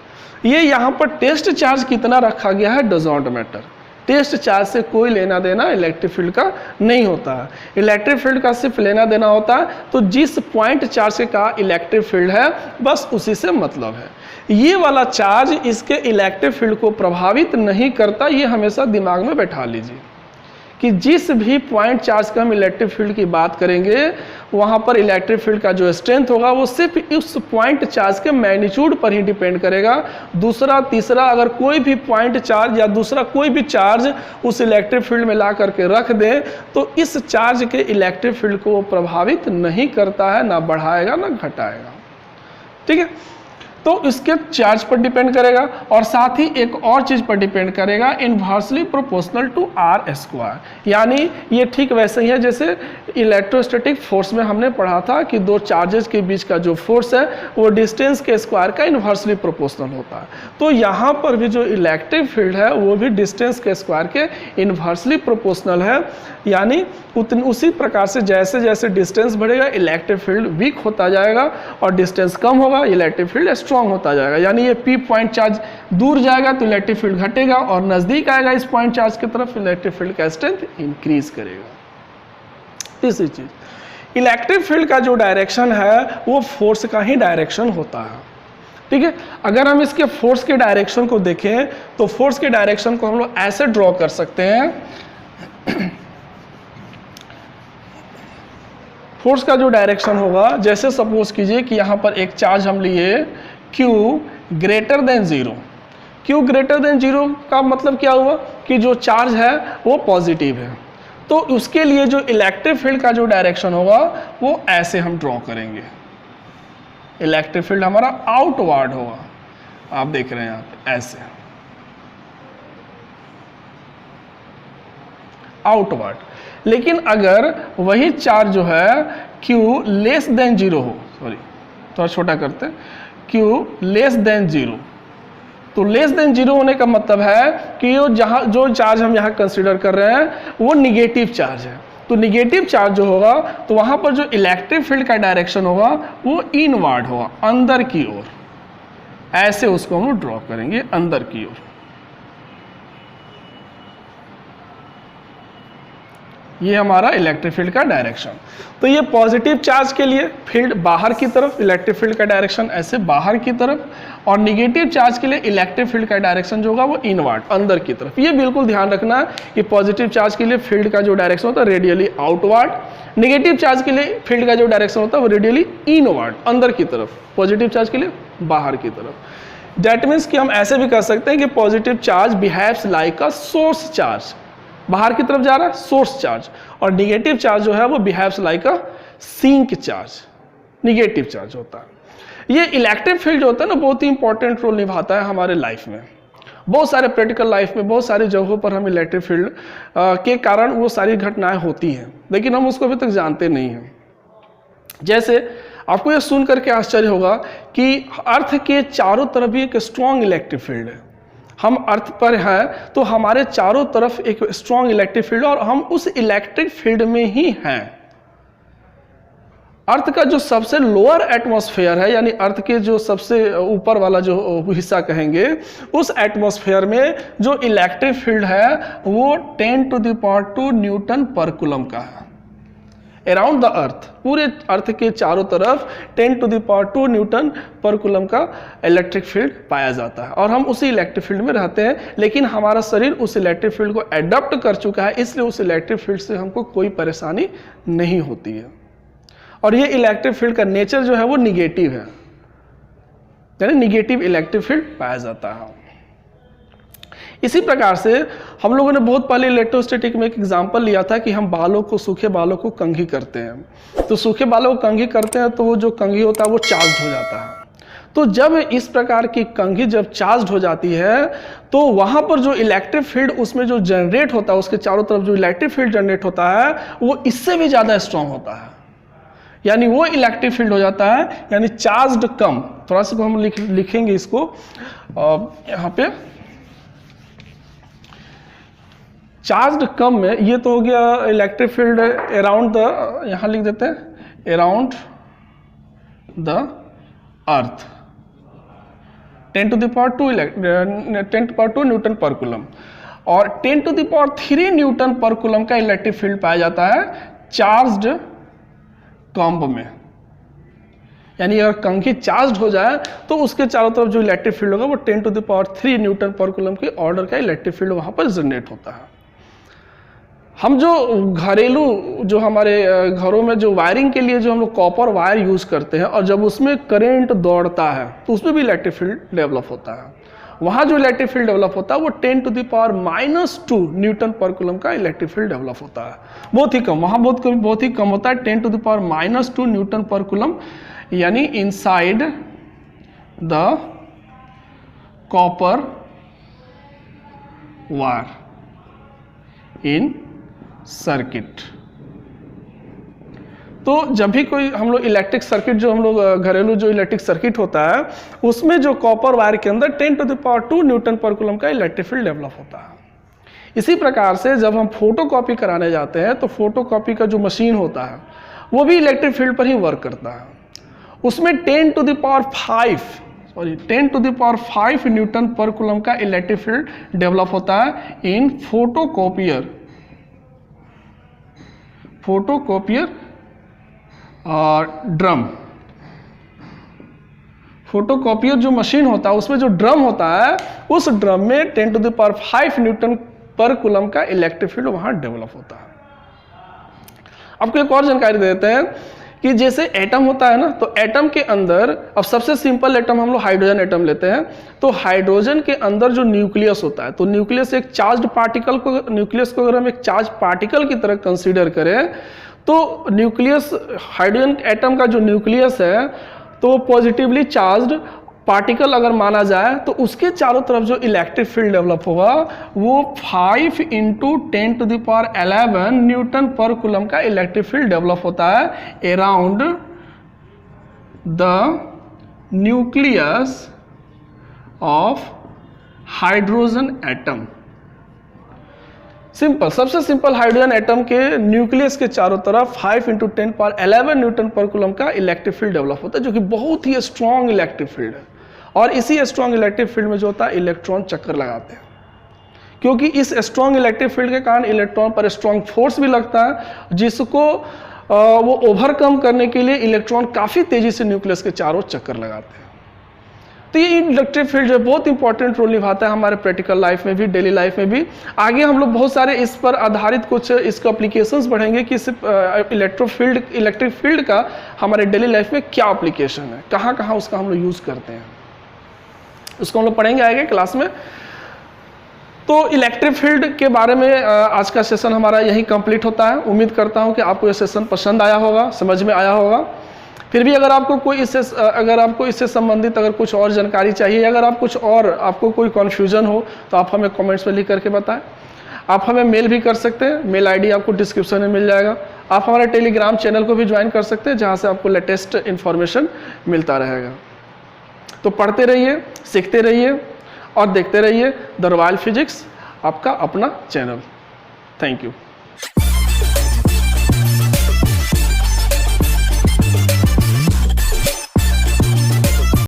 ये यहाँ पर टेस्ट चार्ज कितना रखा गया है does not matter. Test charge से कोई लेना देना इलेक्ट्रिक फील्ड का नहीं होता है। इलेक्ट्रिक फील्ड का सिर्फ लेना देना होता है तो जिस पॉइंट चार्ज का इलेक्ट्रिक फील्ड है बस उसी से मतलब है। ये वाला चार्ज इसके इलेक्ट्रिक फील्ड को प्रभावित नहीं करता, ये हमेशा दिमाग में बैठा लीजिए कि जिस भी पॉइंट चार्ज का हम इलेक्ट्रिक फील्ड की बात करेंगे वहाँ पर इलेक्ट्रिक फील्ड का जो स्ट्रेंथ होगा वो सिर्फ उस पॉइंट चार्ज के मैग्नीट्यूड पर ही डिपेंड करेगा। दूसरा तीसरा अगर कोई भी पॉइंट चार्ज या दूसरा कोई भी चार्ज उस इलेक्ट्रिक फील्ड में ला करके रख दें तो इस चार्ज के इलेक्ट्रिक फील्ड को प्रभावित नहीं करता है, ना बढ़ाएगा ना घटाएगा। ठीक है, तो इसके चार्ज पर डिपेंड करेगा और साथ ही एक और चीज पर डिपेंड करेगा, inversely proportional to R square. यानी ये ठीक वैसे ही है जैसे इलेक्ट्रोस्टैटिक फोर्स में हमने पढ़ा था कि दो चार्जेस के बीच का जो फोर्स है वो डिस्टेंस के स्क्वायर का इन्वर्सली प्रोपोर्शनल होता है। तो यहाँ पर भी जो इलेक्ट्रिक फील्ड है वो भी डिस्टेंस के स्क्वायर के इन्वर्सली प्रोपोर्शनल है। यानी उसी प्रकार से जैसे जैसे डिस्टेंस बढ़ेगा इलेक्ट्रिक फील्ड वीक होता जाएगा और डिस्टेंस कम होगा इलेक्ट्रिक फील्ड स्ट्रांग होता जाएगा। यानी ये पी पॉइंट चार्ज दूर जाएगा तो इलेक्ट्रिक फील्ड घटेगा और नजदीक आएगा इस पॉइंट चार्ज की तरफ इलेक्ट्रिक फील्ड का स्ट्रेंथ इंक्रीज करेगा। तीसरी चीज, इलेक्ट्रिक फील्ड का जो डायरेक्शन है वो फोर्स का ही डायरेक्शन होता है। ठीक है, अगर हम इसके फोर्स के डायरेक्शन को देखें तो फोर्स के डायरेक्शन को हम लोग ऐसे ड्रॉ कर सकते हैं। फोर्स का जो डायरेक्शन होगा, जैसे सपोज कीजिए कि यहाँ पर एक चार्ज हम लिए Q greater than 0। Q greater than 0 का मतलब क्या हुआ कि जो चार्ज है वो पॉजिटिव है, तो उसके लिए जो इलेक्ट्रिक फील्ड का जो डायरेक्शन होगा वो ऐसे हम ड्रॉ करेंगे। इलेक्ट्रिक फील्ड हमारा आउटवर्ड होगा, आप देख रहे हैं यहाँ पे ऐसे आउटवर्ड। लेकिन अगर वही चार्ज जो है Q लेस देन 0 हो, सॉरी थोड़ा छोटा करते हैं, Q लेस देन 0, तो लेस देन 0 होने का मतलब है कि जो चार्ज हम यहाँ कंसीडर कर रहे हैं वो निगेटिव चार्ज है। तो निगेटिव चार्ज जो होगा तो वहाँ पर जो इलेक्ट्रिक फील्ड का डायरेक्शन होगा वो इनवर्ड होगा, अंदर की ओर। ऐसे उसको हम ड्रॉ करेंगे अंदर की ओर। ये हमारा इलेक्ट्रिक फील्ड का डायरेक्शन। तो ये पॉजिटिव चार्ज के लिए फील्ड बाहर की तरफ, इलेक्ट्रिक फील्ड का डायरेक्शन ऐसे बाहर की तरफ, और निगेटिव चार्ज के लिए इलेक्ट्रिक फील्ड का डायरेक्शन जो होगा वो इनवर्ड, अंदर की तरफ। ये बिल्कुल ध्यान रखना कि पॉजिटिव चार्ज के लिए फील्ड का जो डायरेक्शन होता है रेडियली आउटवर्ड, नेगेटिव चार्ज के लिए फील्ड का जो डायरेक्शन होता है वो रेडियली इनवर्ड, अंदर की तरफ, पॉजिटिव चार्ज के लिए बाहर की तरफ। दैट मीन्स कि हम ऐसे भी कर सकते हैं कि positive charge behaves like a source charge, बाहर की तरफ जा रहा है सोर्स चार्ज, और निगेटिव चार्ज जो है वो behaves like a sink charge, negative charge होता है। ये इलेक्ट्रिक फील्ड जो होता है ना बहुत ही इंपॉर्टेंट रोल निभाता है हमारे लाइफ में। बहुत सारे प्रैक्टिकल लाइफ में बहुत सारी जगहों पर हम इलेक्ट्रिक फील्ड के कारण वो सारी घटनाएं होती हैं, लेकिन हम उसको अभी तक जानते नहीं हैं। जैसे आपको ये सुन करके आश्चर्य होगा कि अर्थ के चारों तरफ भी एक स्ट्रॉन्ग इलेक्ट्रिक फील्ड है। हम अर्थ पर हैं तो हमारे चारों तरफ एक स्ट्रॉन्ग इलेक्ट्रिक फील्ड है और हम उस इलेक्ट्रिक फील्ड में ही हैं। अर्थ का जो सबसे लोअर एटमॉस्फेयर है, यानी अर्थ के जो सबसे ऊपर वाला जो हिस्सा कहेंगे, उस एटमॉस्फेयर में जो इलेक्ट्रिक फील्ड है वो 10⁻² न्यूटन पर कूलम का है। अराउंड द अर्थ, पूरे अर्थ के चारों तरफ 10⁻² न्यूटन पर कूलम का इलेक्ट्रिक फील्ड पाया जाता है और हम उसी इलेक्ट्रिक फील्ड में रहते हैं। लेकिन हमारा शरीर उस इलेक्ट्रिक फील्ड को एडॉप्ट कर चुका है, इसलिए उस इलेक्ट्रिक फील्ड से हमको कोई परेशानी नहीं होती है। और ये इलेक्ट्रिक फील्ड का नेचर जो है वो निगेटिव है, यानी निगेटिव इलेक्ट्रिक फील्ड पाया जाता है। इसी प्रकार से हम लोगों ने बहुत पहले इलेक्ट्रोस्टैटिक में एक एग्जांपल लिया था कि हम बालों को, सूखे बालों को कंघी करते हैं। तो सूखे बालों को कंघी करते हैं तो वो जो कंघी होता है वो चार्ज हो जाता है। तो जब इस प्रकार की कंघी जब चार्ज हो जाती है तो वहाँ पर जो इलेक्ट्रिक फील्ड उसमें जो जनरेट होता है, उसके चारों तरफ जो इलेक्ट्रिक फील्ड जनरेट होता है वो इससे भी ज़्यादा स्ट्रॉन्ग होता है, यानी वो इलेक्ट्रिक फील्ड हो जाता है, यानी चार्ज्ड कम। थोड़ा सा हम लिखेंगे इसको यहाँ पे, चार्ज्ड कम में ये तो हो गया इलेक्ट्रिक फील्ड अराउंड द, यहाँ लिख देते हैं अराउंड द अर्थ 10⁻² न्यूटन पर कूलम, और 10⁻³ न्यूटन पर कूलम का इलेक्ट्रिक फील्ड पाया जाता है चार्ज्ड कॉम्ब में। यानी अगर कंघी चार्ज हो जाए तो उसके चारों तरफ जो इलेक्ट्रिक फील्ड होगा वो 10⁻³ न्यूटन पर कूलम के ऑर्डर का इलेक्ट्रिक फील्ड वहां पर जनरेट होता है। हम जो घरेलू, जो हमारे घरों में जो वायरिंग के लिए जो हम लोग कॉपर वायर यूज करते हैं और जब उसमें करंट दौड़ता है तो उसमें भी इलेक्ट्रिक फील्ड डेवलप होता है। वहाँ जो इलेक्ट्रिक फील्ड डेवलप होता है वो 10⁻² न्यूटन पर कूलम का इलेक्ट्रिक फील्ड डेवलप होता है। बहुत ही कम, वहाँ बहुत ही कम होता है, 10⁻² न्यूटन पर कूलम, यानी inside the copper wire in circuit. तो जब भी कोई हम लोग इलेक्ट्रिक सर्किट, जो हम लोग घरेलू जो इलेक्ट्रिक सर्किट होता है, उसमें जो कॉपर वायर के अंदर 10⁻² न्यूटन पर कूलम का इलेक्ट्रिक फील्ड डेवलप होता है। इसी प्रकार से जब हम फोटोकॉपी कराने जाते हैं तो फोटोकॉपी का जो मशीन होता है वो भी इलेक्ट्रिक फील्ड पर ही वर्क करता है। उसमें 10⁵ न्यूटन पर कूलम का इलेक्ट्रिक फील्ड डेवलप होता है इन फोटोकॉपियर और ड्रम। फोटोकॉपियर जो मशीन होता है उसमें जो ड्रम होता है, उस ड्रम में 10⁵ न्यूटन पर कूलम का इलेक्ट्रिक फील्ड वहां डेवलप होता है। आपको एक और जानकारी देते हैं कि जैसे एटम होता है ना, तो एटम के अंदर, अब सबसे सिंपल एटम हम लोग हाइड्रोजन एटम लेते हैं, तो हाइड्रोजन के अंदर जो न्यूक्लियस होता है, तो न्यूक्लियस एक चार्ज्ड पार्टिकल को, न्यूक्लियस को अगर हम एक चार्ज पार्टिकल की तरह कंसीडर करें तो न्यूक्लियस, हाइड्रोजन एटम का जो न्यूक्लियस है तो पॉजिटिवली चार्ज्ड पार्टिकल अगर माना जाए, तो उसके चारों तरफ जो इलेक्ट्रिक फील्ड डेवलप होगा वो 5 × 10⁻11 न्यूटन पर कूलम का इलेक्ट्रिक फील्ड डेवलप होता है around the nucleus of hydrogen atom. Simple, सबसे सिंपल हाइड्रोजन एटम के न्यूक्लियस के चारों तरफ 5 × 10⁻11 न्यूटन पर कूलम का इलेक्ट्रिक फील्ड डेवलप होता है, जो कि बहुत ही स्ट्रॉन्ग इलेक्ट्रिक फील्ड है। और इसी स्ट्रॉन्ग इलेक्ट्रिक फील्ड में जो होता है इलेक्ट्रॉन चक्कर लगाते हैं, क्योंकि इस स्ट्रॉन्ग इलेक्ट्रिक फील्ड के कारण इलेक्ट्रॉन पर स्ट्रॉन्ग फोर्स भी लगता है, जिसको वो ओवरकम करने के लिए इलेक्ट्रॉन काफ़ी तेजी से न्यूक्लियस के चारों चक्कर लगाते हैं। तो ये इलेक्ट्रिक फील्ड जो बहुत इंपॉर्टेंट रोल निभाता है हमारे प्रैक्टिकल लाइफ में भी, डेली लाइफ में भी। आगे हम लोग बहुत सारे इस पर आधारित कुछ इसका एप्लीकेशंस बढ़ेंगे कि इलेक्ट्रिक फील्ड का हमारे डेली लाइफ में क्या एप्लीकेशन है, कहाँ कहाँ उसका हम लोग यूज़ करते हैं, उसको हम लोग पढ़ेंगे आगे क्लास में। तो इलेक्ट्रिक फील्ड के बारे में आज का सेशन हमारा यही कंप्लीट होता है। उम्मीद करता हूँ कि आपको ये सेशन पसंद आया होगा, समझ में आया होगा। फिर भी अगर आपको इससे संबंधित अगर कुछ और जानकारी चाहिए, अगर आप कुछ और, आपको कोई कन्फ्यूजन हो, तो आप हमें कमेंट्स में लिख करके बताएं। आप हमें मेल भी कर सकते हैं, मेल आईडी आपको डिस्क्रिप्शन में मिल जाएगा। आप हमारे टेलीग्राम चैनल को भी ज्वाइन कर सकते हैं, जहाँ से आपको लेटेस्ट इन्फॉर्मेशन मिलता रहेगा। तो पढ़ते रहिए, सीखते रहिए और देखते रहिए द रॉयल फिजिक्स, आपका अपना चैनल। Thank you.